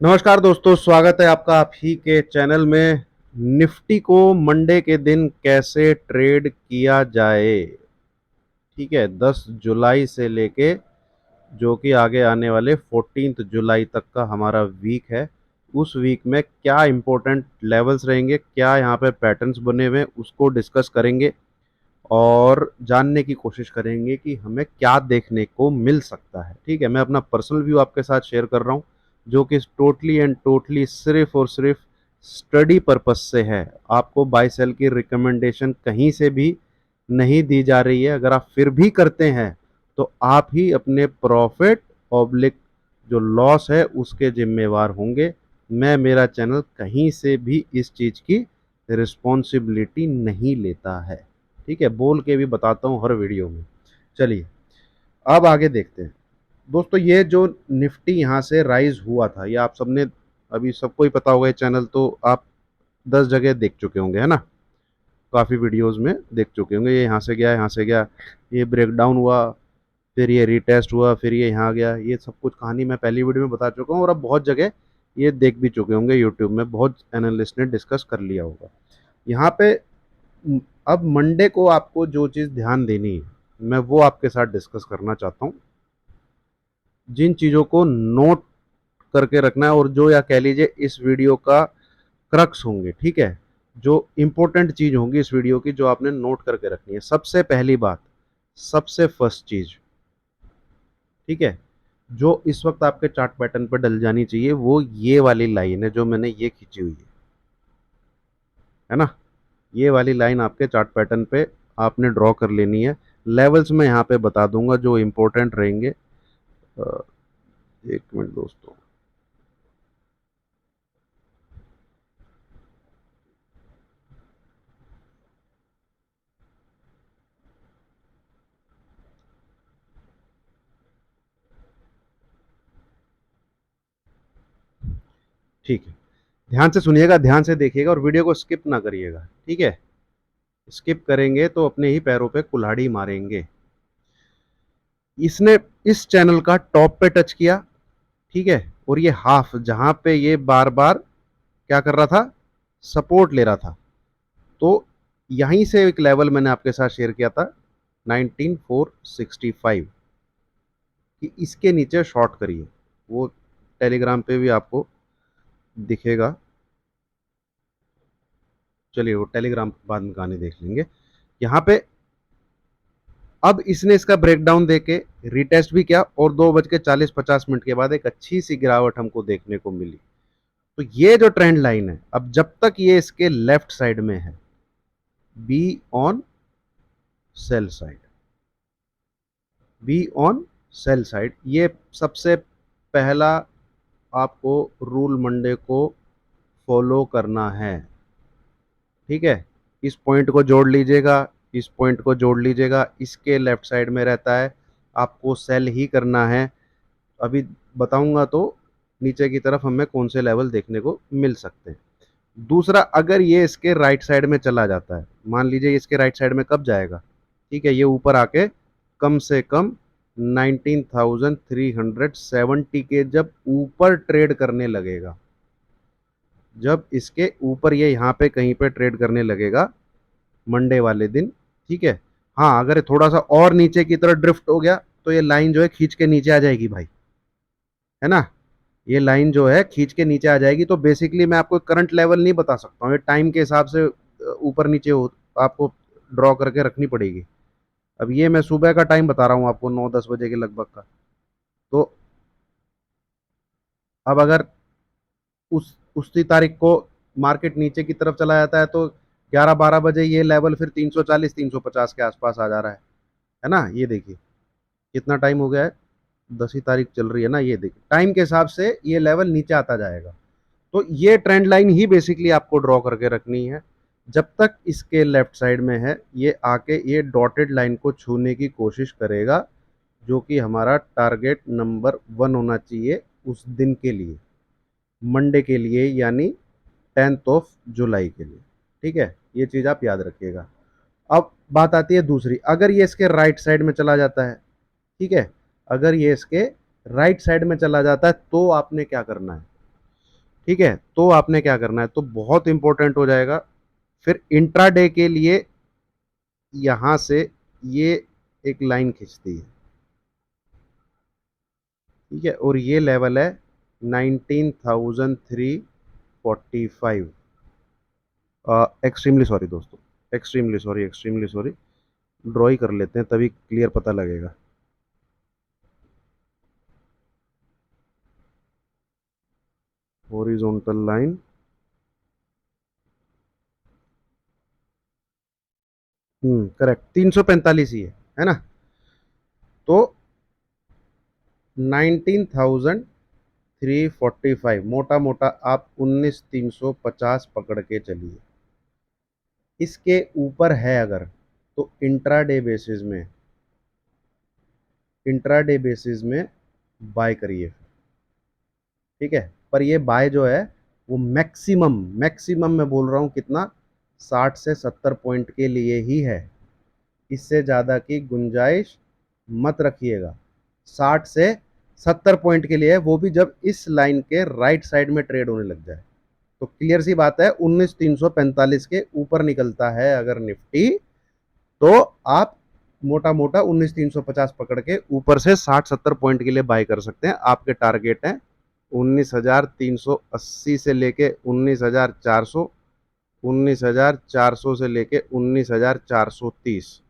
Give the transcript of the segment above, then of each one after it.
नमस्कार दोस्तों, स्वागत है आपका आप ही के चैनल में। निफ्टी को मंडे के दिन कैसे ट्रेड किया जाए, ठीक है। 10 जुलाई से लेके जो कि आगे आने वाले 14 जुलाई तक का हमारा वीक है। उस वीक में क्या इंपॉर्टेंट लेवल्स रहेंगे, क्या यहाँ पे पैटर्न्स बने हुए हैं, उसको डिस्कस करेंगे और जानने की कोशिश करेंगे कि हमें क्या देखने को मिल सकता है। ठीक है, मैं अपना पर्सनल व्यू आपके साथ शेयर कर रहा हूँ, जो कि टोटली एंड टोटली सिर्फ और सिर्फ स्टडी पर्पस से है। आपको बाय सेल की रिकमेंडेशन कहीं से भी नहीं दी जा रही है। अगर आप फिर भी करते हैं तो आप ही अपने प्रॉफिट ऑब्लिक जो लॉस है उसके जिम्मेवार होंगे। मैं मेरा चैनल कहीं से भी इस चीज़ की रिस्पॉन्सिबिलिटी नहीं लेता है। ठीक है, बोल के भी बताता हूँ हर वीडियो में। चलिए अब आगे देखते हैं दोस्तों। ये जो निफ्टी यहाँ से राइज हुआ था, ये आप सबने अभी सबको ही पता होगा। ये चैनल तो आप 10 जगह देख चुके होंगे, है ना। काफ़ी वीडियोस में देख चुके होंगे। ये यहाँ से गया, यहाँ से गया, ये ब्रेकडाउन हुआ, फिर ये रीटेस्ट हुआ, फिर ये यहाँ गया। ये सब कुछ कहानी मैं पहली वीडियो में बता चुका हूँ और अब बहुत जगह ये देख भी चुके होंगे। यूट्यूब में बहुत एनालिस्ट ने डिस्कस कर लिया होगा। यहाँ पे अब मंडे को आपको जो चीज़ ध्यान देनी है, मैं वो आपके साथ डिस्कस करना चाहता हूँ। जिन चीज़ों को नोट करके रखना है और जो, या कह लीजिए, इस वीडियो का क्रक्स होंगे, ठीक है, जो इंपॉर्टेंट चीज़ होंगी इस वीडियो की, जो आपने नोट करके रखनी है। सबसे पहली बात, सबसे फर्स्ट चीज़, ठीक है, जो इस वक्त आपके चार्ट पैटर्न पर डल जानी चाहिए, वो ये वाली लाइन है जो मैंने ये खींची हुई है ना। ये वाली लाइन आपके चार्ट पैटर्न पे आपने ड्रॉ कर लेनी है। लेवल्स मैं यहाँ पे बता दूंगा जो इंपॉर्टेंट रहेंगे। एक मिनट दोस्तों। ठीक है, ध्यान से सुनिएगा, ध्यान से देखिएगा और वीडियो को स्किप ना करिएगा। ठीक है, स्किप करेंगे तो अपने ही पैरों पे कुल्हाड़ी मारेंगे। इसने इस चैनल का टॉप पे टच किया, ठीक है, और ये हाफ जहां पे ये बार बार क्या कर रहा था, सपोर्ट ले रहा था, तो यहीं से एक लेवल मैंने आपके साथ शेयर किया था 19465 कि इसके नीचे शॉर्ट करिए। वो टेलीग्राम पे भी आपको दिखेगा। चलिए वो टेलीग्राम बाद में कहानी देख लेंगे। यहाँ पे अब इसने इसका ब्रेकडाउन देके रिटेस्ट भी किया और 2:40-50 के बाद एक अच्छी सी गिरावट हमको देखने को मिली। तो ये जो ट्रेंड लाइन है, अब जब तक ये इसके लेफ्ट साइड में है, be on sell side, be on sell side, ये सबसे पहला आपको रूल मंडे को फॉलो करना है। ठीक है, इस पॉइंट को जोड़ लीजिएगा, इस पॉइंट को जोड़ लीजिएगा, इसके लेफ्ट साइड में रहता है, आपको सेल ही करना है। अभी बताऊंगा तो नीचे की तरफ हमें कौन से लेवल देखने को मिल सकते हैं। दूसरा, अगर ये इसके राइट साइड में चला जाता है, मान लीजिए इसके राइट साइड में कब जाएगा, ठीक है, ये ऊपर आके कम से कम 19,370 के जब ऊपर ट्रेड करने लगेगा, जब इसके ऊपर ये यहाँ पे कहीं पे ट्रेड करने लगेगा मंडे वाले दिन, ठीक है। हाँ, अगर थोड़ा सा और नीचे की तरफ ड्रिफ्ट हो गया तो ये लाइन जो है खींच के नीचे आ जाएगी भाई, है ना। ये लाइन जो है खींच के नीचे आ जाएगी। तो बेसिकली मैं आपको करंट लेवल नहीं बता सकता हूँ, ये टाइम के हिसाब से ऊपर नीचे हो आपको ड्रॉ करके रखनी पड़ेगी। अब ये मैं सुबह का टाइम बता रहा हूँ आपको, 9-10 बजे के लगभग का। तो अब अगर उसी तारीख को मार्केट नीचे की तरफ चला जाता है तो 11-12 बजे ये लेवल फिर 340-350 के आसपास आ जा रहा है ना। ये देखिए कितना टाइम हो गया है, 10 ही तारीख चल रही है ना। ये देखिए टाइम के हिसाब से ये लेवल नीचे आता जाएगा। तो ये ट्रेंड लाइन ही बेसिकली आपको ड्रॉ करके रखनी है। जब तक इसके लेफ्ट साइड में है, ये आके ये डॉटेड लाइन को छूने की कोशिश करेगा, जो कि हमारा टारगेट नंबर 1 होना चाहिए उस दिन के लिए, मंडे के लिए, यानी 10 जुलाई के लिए। ठीक है, ये चीज़ आप याद रखिएगा। अब बात आती है दूसरी, अगर ये इसके राइट साइड में चला जाता है, ठीक है, अगर ये इसके राइट साइड में चला जाता है तो आपने क्या करना है। ठीक है, तो आपने क्या करना है, तो बहुत इंपॉर्टेंट हो जाएगा फिर इंट्राडे के लिए। यहां से ये एक लाइन खींचती है, ठीक है, और ये लेवल है 19,345। एक्सट्रीमली सॉरी दोस्तों, extremely sorry, extremely sorry. Draw ही कर लेते हैं तभी क्लियर पता लगेगा। हॉरिजॉन्टल लाइन, करेक्ट, 345 ही है ना। तो 19,345 मोटा मोटा आप 19,350 पकड़ के चलिए। इसके ऊपर है अगर, तो इंट्राडे बेसिस में बाय करिए, ठीक है। पर ये बाय जो है वो मैक्सिमम, मैक्सिमम मैं बोल रहा हूँ कितना, 60 से 70 पॉइंट के लिए ही है। इससे ज़्यादा की गुंजाइश मत रखिएगा। 60 से 70 पॉइंट के लिए है, वो भी जब इस लाइन के राइट साइड में ट्रेड होने लग जाए। तो क्लियर सी बात है, 19,345 के ऊपर निकलता है अगर निफ्टी, तो आप मोटा मोटा 19,350 पकड़ के ऊपर से 60-70 पॉइंट के लिए बाय कर सकते हैं। आपके टारगेट है 19,380 से लेके 19,400, 19,400 से लेके 19,430।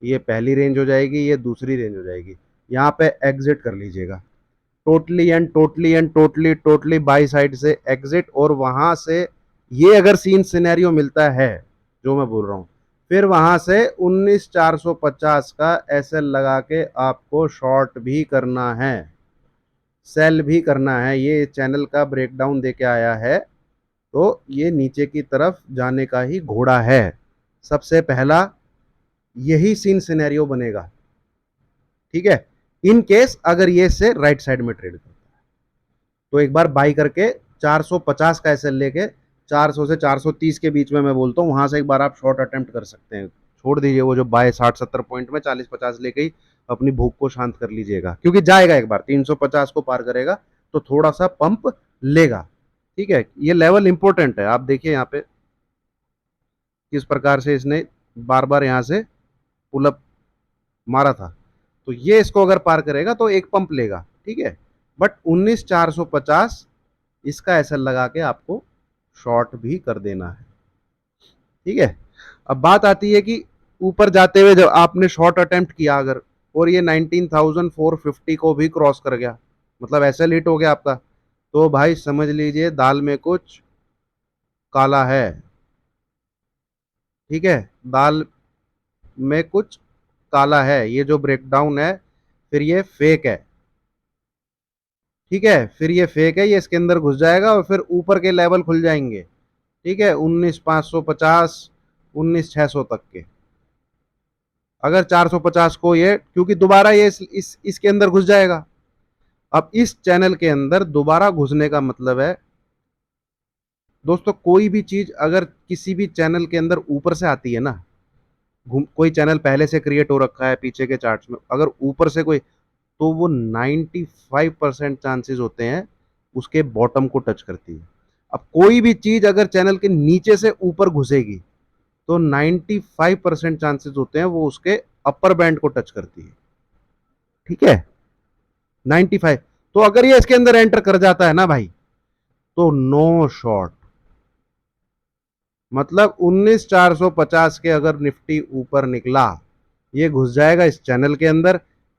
ये पहली रेंज हो जाएगी, ये दूसरी रेंज हो जाएगी। यहाँ पे एग्जिट कर लीजिएगा, टोटली बाई साइड से एग्जिट। और वहां से ये अगर सीन सिनेरियो मिलता है जो मैं बोल रहा हूं, फिर वहां से 19,450 का एसएल लगा के आपको शॉर्ट भी करना है, सेल भी करना है। ये चैनल का ब्रेकडाउन दे के आया है, तो ये नीचे की तरफ जाने का ही घोड़ा है। सबसे पहला यही सीन सिनेरियो बनेगा, ठीक है। इन केस अगर ये से राइट साइड में ट्रेड करता है, तो एक बार बाई करके 450 का एसएल लेके 400 से 430 के बीच में मैं बोलता हूँ, वहां से एक बार आप शॉर्ट अटेम्प्ट कर सकते हैं। छोड़ दीजिए वो जो बाय 60-70 पॉइंट में 40-50 लेके ही अपनी भूख को शांत कर लीजिएगा, क्योंकि जाएगा एक बार 350 को पार करेगा तो थोड़ा सा पंप लेगा, ठीक है। ये लेवल इंपॉर्टेंट है, आप देखिए यहाँ पे किस प्रकार से इसने बार बार यहाँ से पुलअप मारा था। तो ये इसको अगर पार करेगा तो एक पंप लेगा, ठीक है। बट 19,450 इसका एसएल लगा के आपको शॉर्ट भी कर देना है, ठीक है। अब बात आती है कि ऊपर जाते हुए जब आपने शॉर्ट अटेम्प्ट किया अगर, और ये 19,450 को भी क्रॉस कर गया, मतलब एसएल हिट हो गया आपका, तो भाई समझ लीजिए दाल में कुछ काला है, ठीक है। दाल में कुछ काला है, ये जो ब्रेकडाउन है फिर ये फेक है, ठीक है। फिर ये फेक है, ये इसके अंदर घुस जाएगा और फिर ऊपर के लेवल खुल जाएंगे, ठीक है, 19,550, 19,600 तक के। अगर 450 को ये, क्योंकि दोबारा ये इसके अंदर घुस जाएगा। अब इस चैनल के अंदर दोबारा घुसने का मतलब है दोस्तों, कोई भी चीज अगर किसी भी चैनल के अंदर ऊपर से आती है ना, कोई चैनल पहले से क्रिएट हो रखा है पीछे के चार्ट्स में, अगर ऊपर से कोई, तो वो 95% चांसेस होते हैं उसके बॉटम को टच करती है। अब कोई भी चीज अगर चैनल के नीचे से ऊपर घुसेगी, तो 95% चांसेस होते हैं वो उसके अपर बैंड को टच करती है, ठीक है, 95। तो अगर ये इसके अंदर एंटर कर जाता है ना भाई, तो नो शॉर्ट। मतलब 19,450 के अगर निफ्टी ऊपर निकला, ये घुस जाएगा इस चैनल के अंदर,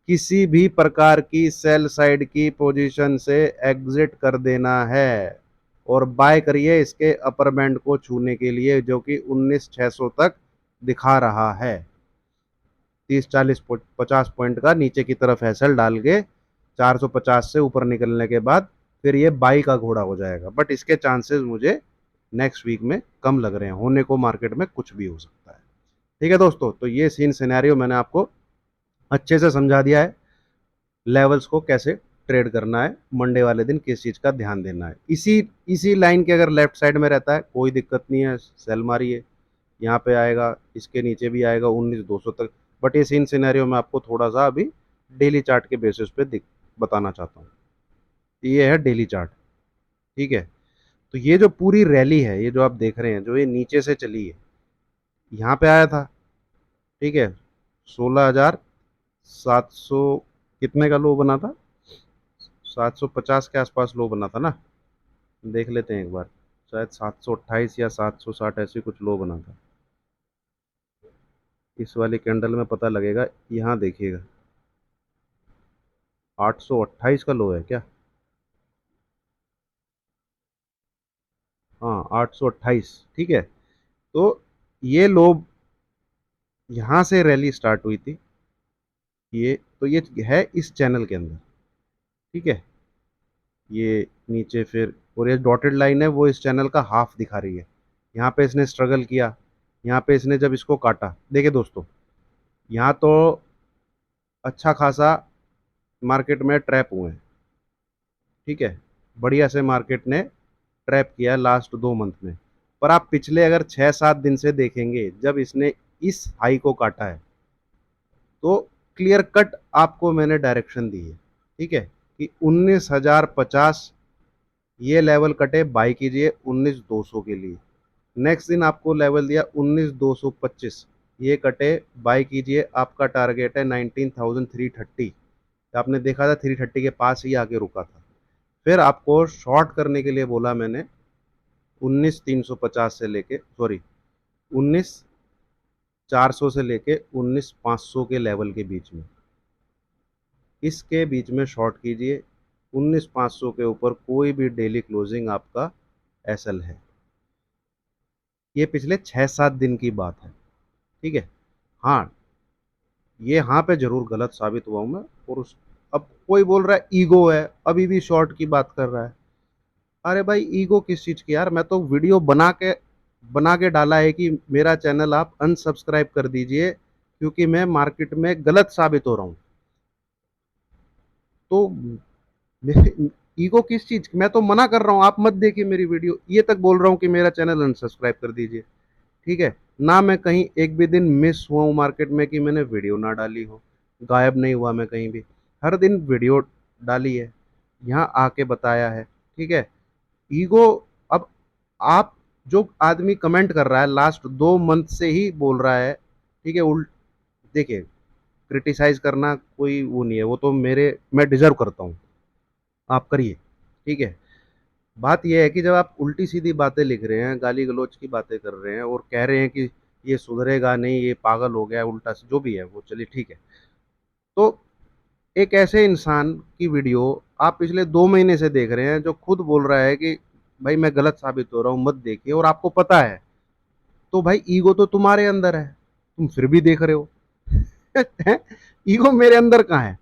किसी भी प्रकार की सेल साइड की पोजीशन से एग्जिट कर देना है और बाय करिए इसके अपर बैंड को छूने के लिए, जो कि 19,600 तक दिखा रहा है। 30-40-50 पॉइंट का नीचे की तरफ एसएल डाल के 450 से ऊपर निकलने के बाद फिर ये बाई का घोड़ा हो जाएगा। बट इसके चांसेस मुझे नेक्स्ट वीक में कम लग रहे हैं, होने को मार्केट में कुछ भी हो सकता है, ठीक है दोस्तों। तो ये सीन सिनेरियो मैंने आपको अच्छे से समझा दिया है, लेवल्स को कैसे ट्रेड करना है, मंडे वाले दिन किस चीज़ का ध्यान देना है। इसी इसी लाइन के अगर लेफ्ट साइड में रहता है कोई दिक्कत नहीं है, सेल मारिए, यहाँ पे आएगा, इसके नीचे भी आएगा 19,200 तक। बट ये सीन सिनेरियो मैं आपको थोड़ा सा अभी डेली चार्ट के बेसिस पे बताना चाहता हूँ। ये है डेली चार्ट, ठीक है। तो ये जो पूरी रैली है, ये जो आप देख रहे हैं, जो ये नीचे से चली है, यहाँ पे आया था, ठीक है, 16,700 कितने का लो बना था, 750 के आसपास लो बना था ना, देख लेते हैं एक बार, शायद 728 या 760 ऐसी कुछ लो बना था। इस वाली कैंडल में पता लगेगा, यहाँ देखिएगा 828 का लो है क्या, हाँ 828, ठीक है। तो ये लो, यहाँ से रैली स्टार्ट हुई थी, ये तो ये है इस चैनल के अंदर, ठीक है, ये नीचे फिर, और ये डॉटेड लाइन है वो इस चैनल का हाफ दिखा रही है। यहाँ पे इसने स्ट्रगल किया, यहाँ पे इसने जब इसको काटा, देखिए दोस्तों, यहाँ तो अच्छा खासा मार्केट में ट्रैप हुए हैं, ठीक है, बढ़िया से मार्केट ने ट्रैप किया लास्ट 2 मंथ में। पर आप पिछले अगर 6-7 दिन से देखेंगे, जब इसने इस हाई को काटा है, तो क्लियर कट आपको मैंने डायरेक्शन दी है, ठीक है, कि 19,050 ये लेवल कटे, बाई कीजिए 19,200 के लिए। नेक्स्ट दिन आपको लेवल दिया 19,225, ये कटे, बाई कीजिए, आपका टारगेट है 19,330। आपने देखा था 330 के पास ही आके रुका था। फिर आपको शॉर्ट करने के लिए बोला मैंने 19,350 से लेके, सॉरी, 19,400 से लेके 19,500 के लेवल के बीच में, इसके बीच में शॉर्ट कीजिए। 19,500 के ऊपर कोई भी डेली क्लोजिंग आपका एसएल है। ये पिछले 6-7 दिन की बात है, ठीक है। हाँ, ये यहाँ पे जरूर गलत साबित हुआ हूँ मैं, और उस, अब कोई बोल रहा है ईगो है, अभी भी शॉर्ट की बात कर रहा है। अरे भाई, ईगो किस चीज की यार, मैं तो वीडियो बना के डाला है कि मेरा चैनल आप अनसब्सक्राइब कर दीजिए, क्योंकि मैं मार्केट में गलत साबित हो रहा हूँ। तो ईगो किस चीज की, मैं तो मना कर रहा हूँ आप मत देखिए मेरी वीडियो, ये तक बोल रहा हूँ कि मेरा चैनल अनसब्सक्राइब कर दीजिए, ठीक है। ना मैं कहीं एक भी दिन मिस हुआ हूँ मार्केट में कि मैंने वीडियो ना डाली हो, गायब नहीं हुआ मैं कहीं भी, हर दिन वीडियो डाली है, यहाँ आके बताया है, ठीक है। ईगो, अब आप, जो आदमी कमेंट कर रहा है लास्ट 2 मंथ से ही बोल रहा है, ठीक है, उल्ट, देखिए, क्रिटिसाइज करना कोई वो नहीं है, वो तो मैं डिजर्व करता हूँ, आप करिए, ठीक है। बात यह है कि जब आप उल्टी सीधी बातें लिख रहे हैं, गाली गलौज की बातें कर रहे हैं और कह रहे हैं कि ये सुधरेगा नहीं, ये पागल हो गया, उल्टा जो भी है वो, चलिए ठीक है। तो एक ऐसे इंसान की वीडियो आप पिछले 2 महीने से देख रहे हैं, जो खुद बोल रहा है कि भाई मैं गलत साबित हो रहा हूँ, मत देखिए, और आपको पता है, तो भाई ईगो तो तुम्हारे अंदर है, तुम फिर भी देख रहे हो। ईगो मेरे अंदर कहाँ है?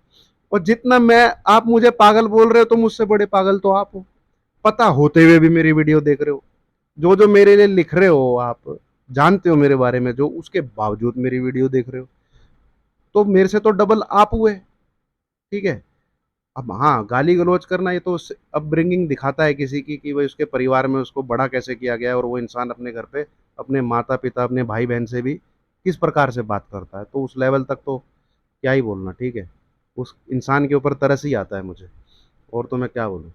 और जितना मैं, आप मुझे पागल बोल रहे हो, तो मुझसे बड़े पागल तो आप हो, पता होते हुए भी मेरी वीडियो देख रहे हो, जो जो मेरे लिए लिख रहे हो, आप जानते हो मेरे बारे में जो, उसके बावजूद मेरी वीडियो देख रहे हो, तो मेरे से तो डबल आप हुए, ठीक है। अब हाँ, गाली गलौज करना, ये तो अपब्रिंगिंग दिखाता है किसी की, कि भाई उसके परिवार में उसको बड़ा कैसे किया गया है, और वो इंसान अपने घर पे अपने माता पिता, अपने भाई बहन से भी किस प्रकार से बात करता है, तो उस लेवल तक तो क्या ही बोलना, ठीक है। उस इंसान के ऊपर तरस ही आता है मुझे, और तो मैं क्या बोलूँ।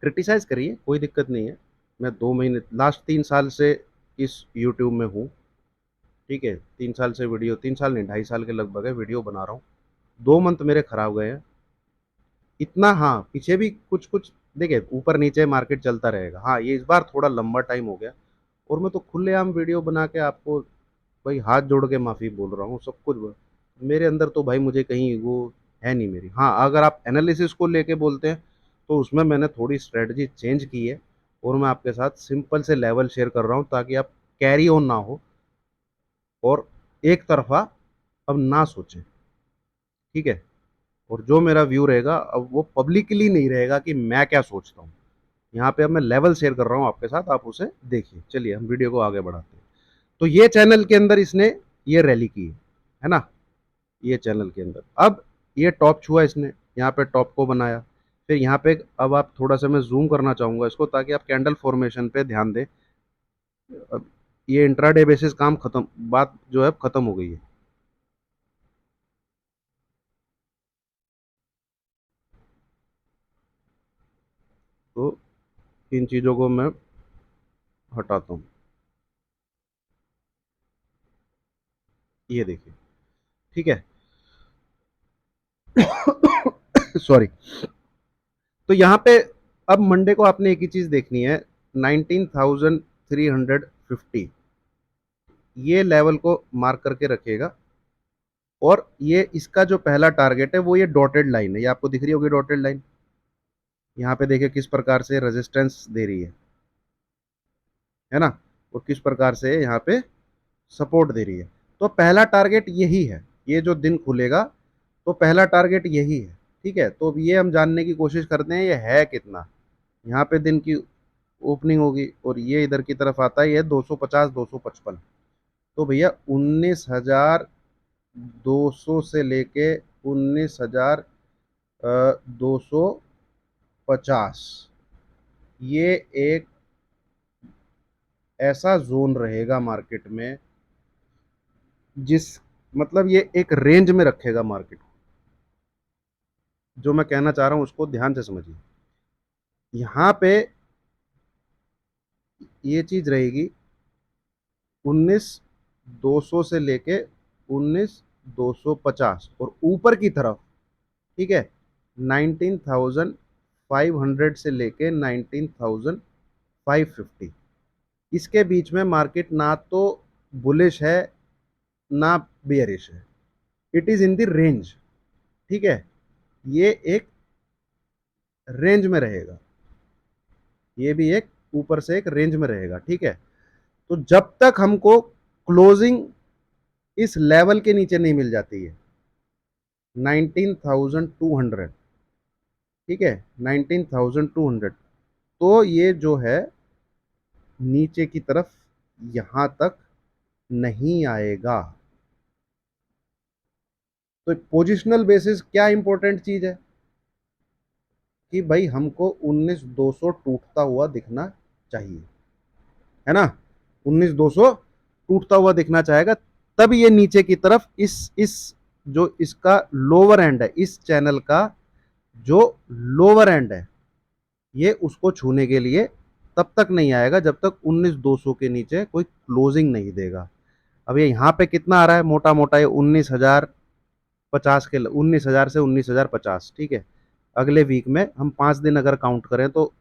क्रिटिसाइज करिए, कोई दिक्कत नहीं है। मैं 2 महीने, लास्ट 3 साल से इस यूट्यूब में हूँ, ठीक है। 3 साल से वीडियो, 3 साल नहीं, 2.5 साल के लगभग है वीडियो बना रहा हूँ। 2 मंथ मेरे खराब गए हैं, इतना, हाँ, पीछे भी कुछ कुछ, देखिए, ऊपर नीचे मार्केट चलता रहेगा, हाँ, ये इस बार थोड़ा लंबा टाइम हो गया, और मैं तो खुलेआम वीडियो बना के आपको भाई हाथ जोड़ के माफ़ी बोल रहा हूँ, सब कुछ मेरे अंदर तो भाई, मुझे कहीं वो है नहीं मेरी। हाँ, अगर आप एनालिसिस को लेके बोलते हैं, तो उसमें मैंने थोड़ी स्ट्रेटजी चेंज की है, और मैं आपके साथ सिंपल से लेवल शेयर कर रहा हूँ, ताकि आप कैरी ऑन ना हो, और एक तरफा अब ना सोचें, ठीक है। और जो मेरा व्यू रहेगा, अब वो पब्लिकली नहीं रहेगा कि मैं क्या सोचता हूँ, यहाँ पे अब मैं लेवल शेयर कर रहा हूँ आपके साथ, आप उसे देखिए। चलिए हम वीडियो को आगे बढ़ाते हैं। तो ये चैनल के अंदर इसने ये रैली की है ना, ये चैनल के अंदर, अब ये टॉप छुआ इसने, यहाँ पे टॉप को बनाया, फिर यहाँ पे, अब आप थोड़ा सा, मैं जूम करना चाहूंगा इसको, ताकि आप कैंडल फॉर्मेशन पे ध्यान दें। अब ये इंट्राडे बेसिस काम खत्म, बात जो है खत्म हो गई है। तो इन चीज़ों को मैं हटाता हूँ, ये देखिए, ठीक है। सॉरी। तो यहाँ पे अब मंडे को आपने एक ही चीज देखनी है, 19,350, ये लेवल को मार्क करके रखिएगा। और ये इसका जो पहला टारगेट है वो ये डॉटेड लाइन है, ये आपको दिख रही होगी डॉटेड लाइन। यहाँ पे देखिए किस प्रकार से रेजिस्टेंस दे रही है ना, और किस प्रकार से यहाँ पे सपोर्ट दे रही है। तो पहला टारगेट यही है, ये जो दिन खुलेगा तो पहला टारगेट यही है, ठीक है। तो अब ये हम जानने की कोशिश करते हैं ये है कितना। यहाँ पे दिन की ओपनिंग होगी और ये इधर की तरफ आता है, ये 250 255। तो भैया 19,200 से लेके 19,250, ये एक ऐसा जोन रहेगा मार्केट में, जिस मतलब ये एक रेंज में रखेगा मार्केट को। जो मैं कहना चाह रहा हूं उसको ध्यान से समझिए। यहाँ पे ये चीज रहेगी 19,200 से लेके 19,250, और ऊपर की तरफ, ठीक है, 19,500 से लेके 19,550, इसके बीच में मार्केट ना तो बुलिश है ना बेयरिश है, it is in the range, ठीक है। ये एक रेंज में रहेगा, ये भी एक ऊपर से एक रेंज में रहेगा, ठीक है। तो जब तक हमको क्लोजिंग इस लेवल के नीचे नहीं मिल जाती है, 19,200, ठीक है, 19,200, तो ये जो है नीचे की तरफ यहां तक नहीं आएगा। तो पोजिशनल बेसिस क्या इंपॉर्टेंट चीज है कि भाई हमको 19,200 टूटता हुआ दिखना चाहिए, है ना। 19,200 टूटता हुआ दिखना चाहेगा, तब ये नीचे की तरफ इस जो इसका लोअर एंड है, इस चैनल का जो लोअर एंड है, ये उसको छूने के लिए तब तक नहीं आएगा जब तक 19,200 के नीचे कोई क्लोजिंग नहीं देगा। अब ये यहाँ पे कितना आ रहा है, मोटा मोटा ये 19,050 के, 19,000 से 19,050, ठीक है। अगले वीक में हम 5 दिन अगर काउंट करें तो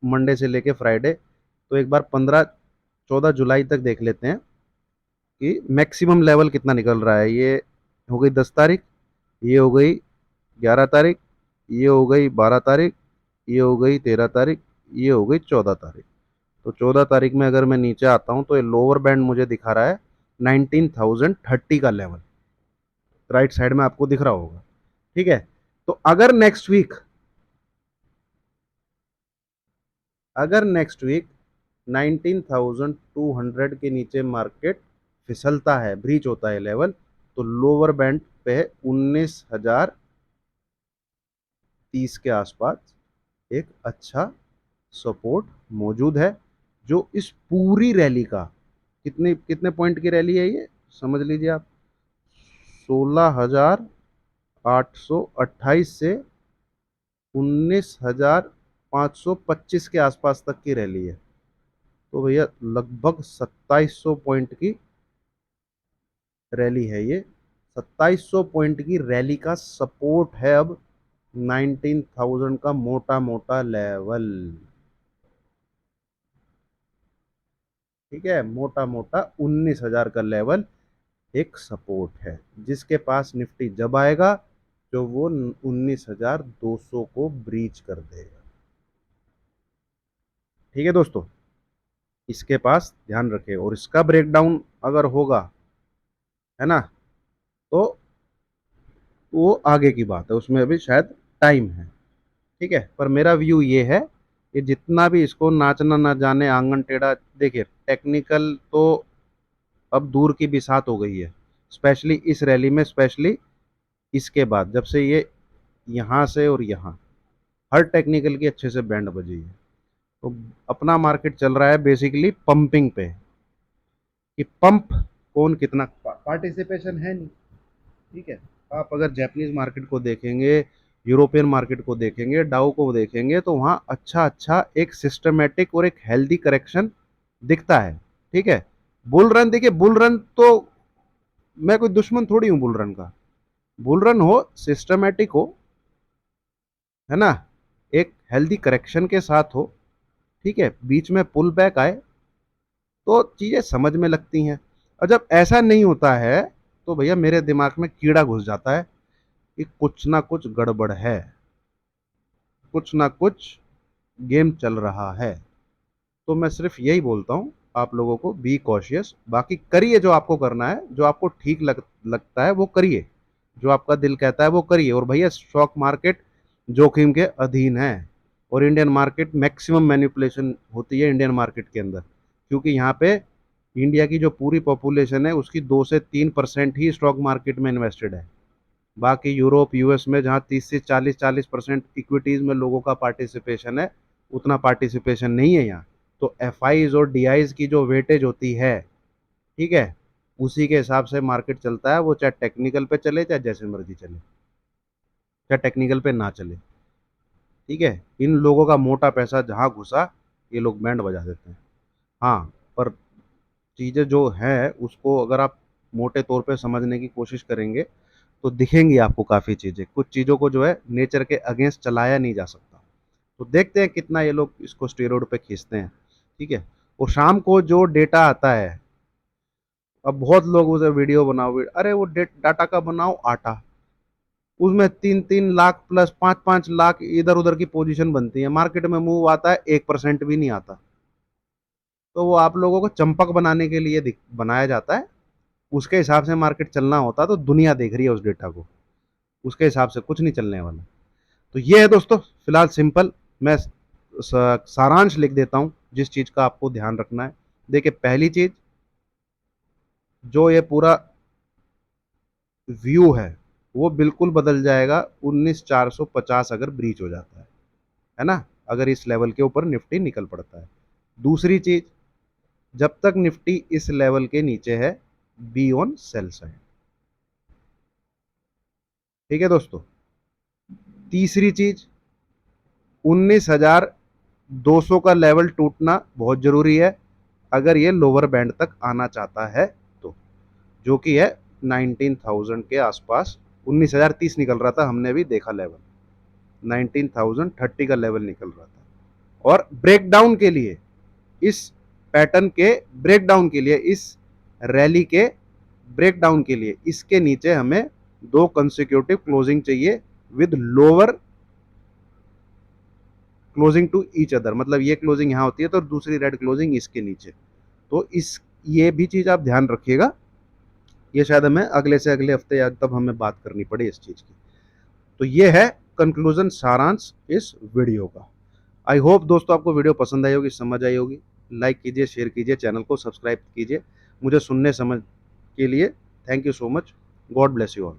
मंडे से लेके फ्राइडे, तो एक बार 15-14 जुलाई तक देख लेते हैं कि मैक्सिमम लेवल कितना निकल रहा है। ये हो गई 10 तारीख, ये हो गई 11 तारीख, ये हो गई 12 तारीख, ये हो गई 13 तारीख, ये हो गई 14 तारीख। तो 14 तारीख में अगर मैं नीचे आता हूँ तो ये लोअर बैंड मुझे दिखा रहा है 19,030 का लेवल, राइट साइड में आपको दिख रहा होगा, ठीक है। तो अगर नेक्स्ट वीक 19,200 के नीचे मार्केट फिसलता है, ब्रीच होता है लेवल, तो लोअर बैंड पे 19,030 के आसपास एक अच्छा सपोर्ट मौजूद है, जो इस पूरी रैली का, कितने कितने पॉइंट की रैली है ये समझ लीजिए आप, 16,828 से 19,525 के आसपास तक की रैली है। तो भैया लगभग 2,700 पॉइंट की रैली है ये, 2,700 पॉइंट की रैली का सपोर्ट है अब 19,000 का मोटा मोटा लेवल, ठीक है। मोटा मोटा 19,000 का लेवल एक सपोर्ट है, जिसके पास निफ्टी जब आएगा तो वो 19,200 को ब्रीच कर देगा, ठीक है दोस्तों। इसके पास ध्यान रखें, और इसका ब्रेकडाउन अगर होगा, है ना, तो वो आगे की बात है, उसमें अभी शायद टाइम है, ठीक है। पर मेरा व्यू ये है कि जितना भी इसको नाचना ना जाने आंगन टेढ़ा, देखिए टेक्निकल तो अब दूर की बिसात हो गई है, स्पेशली इस रैली में, स्पेशली इसके बाद जब से ये यहाँ से और यहाँ हर टेक्निकल की अच्छे से बैंड बजी है। तो अपना मार्केट चल रहा है बेसिकली पंपिंग पे, कि पंप कौन कितना, पार्टिसिपेशन है नहीं, ठीक है। आप अगर जापानीज मार्केट को देखेंगे, यूरोपियन मार्केट को देखेंगे, डाउ को देखेंगे, तो वहाँ अच्छा अच्छा एक सिस्टमेटिक और एक हेल्दी करेक्शन दिखता है। ठीक है, बुल रन देखिए, बुल रन तो मैं कोई दुश्मन थोड़ी हूं बुल रन का। बुल रन हो, सिस्टमेटिक हो, है ना, एक हेल्दी करेक्शन के साथ हो, ठीक है, बीच में पुल बैक आए तो चीजें समझ में लगती हैं। और जब ऐसा नहीं होता है तो भैया मेरे दिमाग में कीड़ा घुस जाता है कि कुछ ना कुछ गड़बड़ है, कुछ ना कुछ गेम चल रहा है। तो मैं सिर्फ यही बोलता हूँ आप लोगों को, बी कॉशियस, बाकी करिए जो आपको करना है, जो आपको ठीक लगता है वो करिए, जो आपका दिल कहता है वो करिए। और भैया स्टॉक मार्केट जोखिम के अधीन है, और इंडियन मार्केट मैक्सिमम मैनिपुलेशन होती है इंडियन मार्केट के अंदर, क्योंकि यहाँ पे इंडिया की जो पूरी पॉपुलेशन है उसकी 2 से 3% ही स्टॉक मार्केट में इन्वेस्टेड है। बाकी यूरोप यूएस में जहाँ 30 से 40% इक्विटीज में लोगों का पार्टिसिपेशन है, उतना पार्टिसिपेशन नहीं है यहाँ। तो एफ आईज और डी आईज की जो वेटेज होती है, ठीक है, उसी के हिसाब से मार्केट चलता है, वो चाहे टेक्निकल पे चले चाहे जैसे मर्जी चले, चाहे टेक्निकल पे ना चले। ठीक है, इन लोगों का मोटा पैसा जहाँ घुसा ये लोग बैंड बजा देते हैं। हाँ, पर चीज़ें जो है उसको अगर आप मोटे तौर पे समझने की कोशिश करेंगे तो दिखेंगी आपको काफ़ी चीज़ें। कुछ चीज़ों को जो है नेचर के अगेंस्ट चलाया नहीं जा सकता। तो देखते हैं कितना ये लोग इसको स्टेरॉयड पे खींचते हैं। ठीक है, और शाम को जो डेटा आता है, अब बहुत लोग उसे वीडियो बनाओ, अरे वो डाटा का बनाओ आटा, उसमें 3-3 लाख प्लस 5-5 लाख इधर उधर की पोजीशन बनती है, मार्केट में मूव आता है 1% भी नहीं आता। तो वो आप लोगों को चंपक बनाने के लिए बनाया जाता है। उसके हिसाब से मार्केट चलना होता तो दुनिया देख रही है उस डेटा को, उसके हिसाब से कुछ नहीं चलने वाला। तो ये है दोस्तों फिलहाल सिंपल, मैं सारांश लिख देता हूँ जिस चीज़ का आपको ध्यान रखना है। देखिए पहली चीज़, जो ये पूरा व्यू है वो बिल्कुल बदल जाएगा 19,450 अगर ब्रीच हो जाता है ना, अगर इस लेवल के ऊपर निफ्टी निकल पड़ता है। दूसरी चीज, जब तक निफ्टी इस लेवल के नीचे है, बी ऑन सेल साइड। ठीक है दोस्तों। तीसरी चीज, 19,200 का लेवल टूटना बहुत जरूरी है अगर ये लोअर बैंड तक आना चाहता है तो, जो कि है 19,000 के आसपास। 19,030 निकल रहा था, हमने भी देखा लेवल, 19,030 का लेवल निकल रहा था। और ब्रेकडाउन के लिए, इस पैटर्न के ब्रेकडाउन के लिए, इस रैली के ब्रेकडाउन के लिए इसके नीचे हमें 2 कंसेक्यूटिव क्लोजिंग चाहिए with lower closing to each other, मतलब ये क्लोजिंग यहां होती है तो दूसरी रेड क्लोजिंग इसके नीचे। तो इस ये भी चीज आप ध्यान रखिएगा, ये शायद हमें अगले से अगले हफ्ते या तब हमें बात करनी पड़े इस चीज की। तो ये है कंक्लूजन, सारांश इस वीडियो का। आई होप दोस्तों आपको वीडियो पसंद आई होगी, समझ आई होगी। लाइक कीजिए, शेयर कीजिए, चैनल को सब्सक्राइब कीजिए। मुझे सुनने समझ के लिए thank you so much. God bless you all.